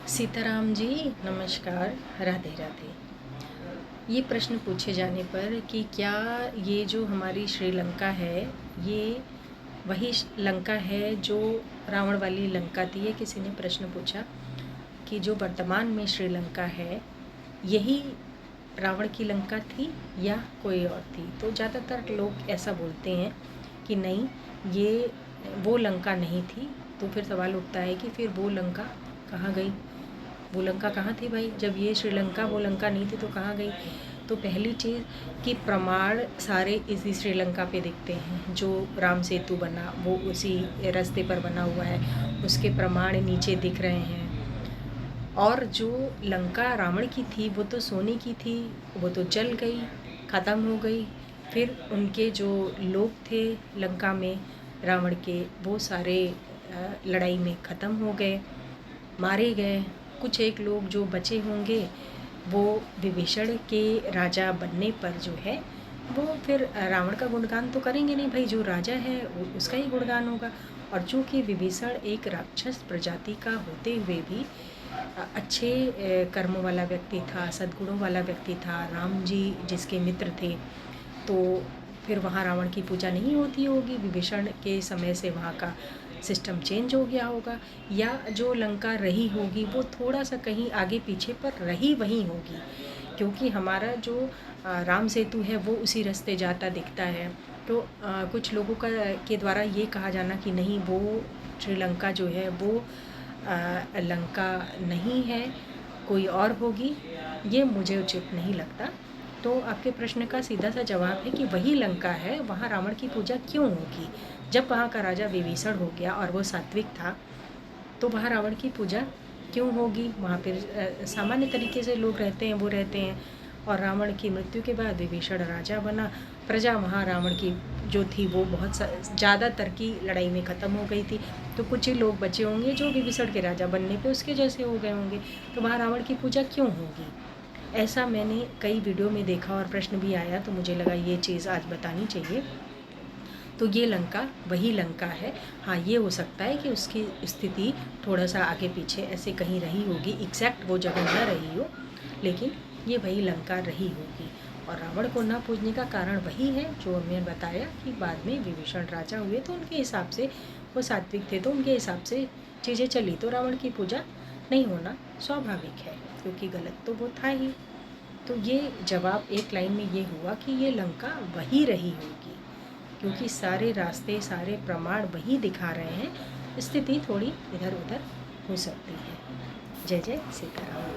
सीताराम जी नमस्कार। राधे राधे। ये प्रश्न पूछे जाने पर कि क्या ये जो हमारी श्रीलंका है ये वही लंका है जो रावण वाली लंका थी। ये किसी ने प्रश्न पूछा कि जो वर्तमान में श्रीलंका है यही रावण की लंका थी या कोई और थी। तो ज़्यादातर लोग ऐसा बोलते हैं कि नहीं, ये वो लंका नहीं थी। तो फिर सवाल उठता है कि फिर वो लंका कहाँ गई? वो लंका कहाँ थी भाई? जब ये श्रीलंका वो लंका नहीं थी तो कहाँ गई? तो पहली चीज़ कि प्रमाण सारे इसी श्रीलंका पे दिखते हैं। जो राम सेतु बना वो उसी रास्ते पर बना हुआ है, उसके प्रमाण नीचे दिख रहे हैं। और जो लंका रावण की थी वो तो सोने की थी, वो तो जल गई, ख़त्म हो गई। फिर उनके जो लोग थे लंका में रावण के, वो सारे लड़ाई में ख़त्म हो गए, मारे गए। कुछ एक लोग जो बचे होंगे वो विभीषण के राजा बनने पर जो है वो फिर रावण का गुणगान तो करेंगे नहीं भाई, जो राजा है उसका ही गुणगान होगा। और चूँकि विभीषण एक राक्षस प्रजाति का होते हुए भी अच्छे कर्म वाला व्यक्ति था, सद्गुणों वाला व्यक्ति था, राम जी जिसके मित्र थे, तो फिर वहाँ रावण की पूजा नहीं होती होगी। विभीषण के समय से वहाँ का सिस्टम चेंज हो गया होगा, या जो लंका रही होगी वो थोड़ा सा कहीं आगे पीछे पर रही वहीं होगी, क्योंकि हमारा जो राम सेतु है वो उसी रास्ते जाता दिखता है। तो कुछ लोगों का के द्वारा ये कहा जाना कि नहीं, वो श्रीलंका जो है वो लंका नहीं है, कोई और होगी, ये मुझे उचित नहीं लगता। तो आपके प्रश्न का सीधा सा जवाब है कि वही लंका है, वहाँ रावण की पूजा क्यों होगी? जब वहाँ का राजा विभीषण हो गया और वो सात्विक था, तो वहाँ रावण की पूजा क्यों होगी? वहाँ पर सामान्य तरीके से लोग रहते हैं, वो रहते हैं। और रावण की मृत्यु के बाद विभीषण राजा बना, प्रजा वहाँ रावण की जो थी वो बहुत ज़्यादातर की लड़ाई में ख़त्म हो गई थी। तो कुछ ही लोग बचे होंगे जो विभीषण के राजा बनने पे उसके जैसे हो गए होंगे। तो वहाँ रावण की पूजा क्यों होगी? ऐसा मैंने कई वीडियो में देखा और प्रश्न भी आया, तो मुझे लगा ये चीज़ आज बतानी चाहिए। तो ये लंका वही लंका है। हाँ, ये हो सकता है कि उसकी स्थिति थोड़ा सा आगे पीछे ऐसे कहीं रही होगी, एग्जैक्ट वो जगह न रही हो, लेकिन ये वही लंका रही होगी। और रावण को न पूजने का कारण वही है जो हमने बताया कि बाद में विभीषण राजा हुए तो उनके हिसाब से वो सात्विक थे, तो उनके हिसाब से चीज़ें चली, तो रावण की पूजा नहीं होना स्वाभाविक है, क्योंकि गलत तो वो था ही। तो ये जवाब एक लाइन में ये हुआ कि ये लंका वही रही होगी, क्योंकि सारे रास्ते सारे प्रमाण वही दिखा रहे हैं। स्थिति थोड़ी इधर उधर हो सकती है। जय जय सीताराम।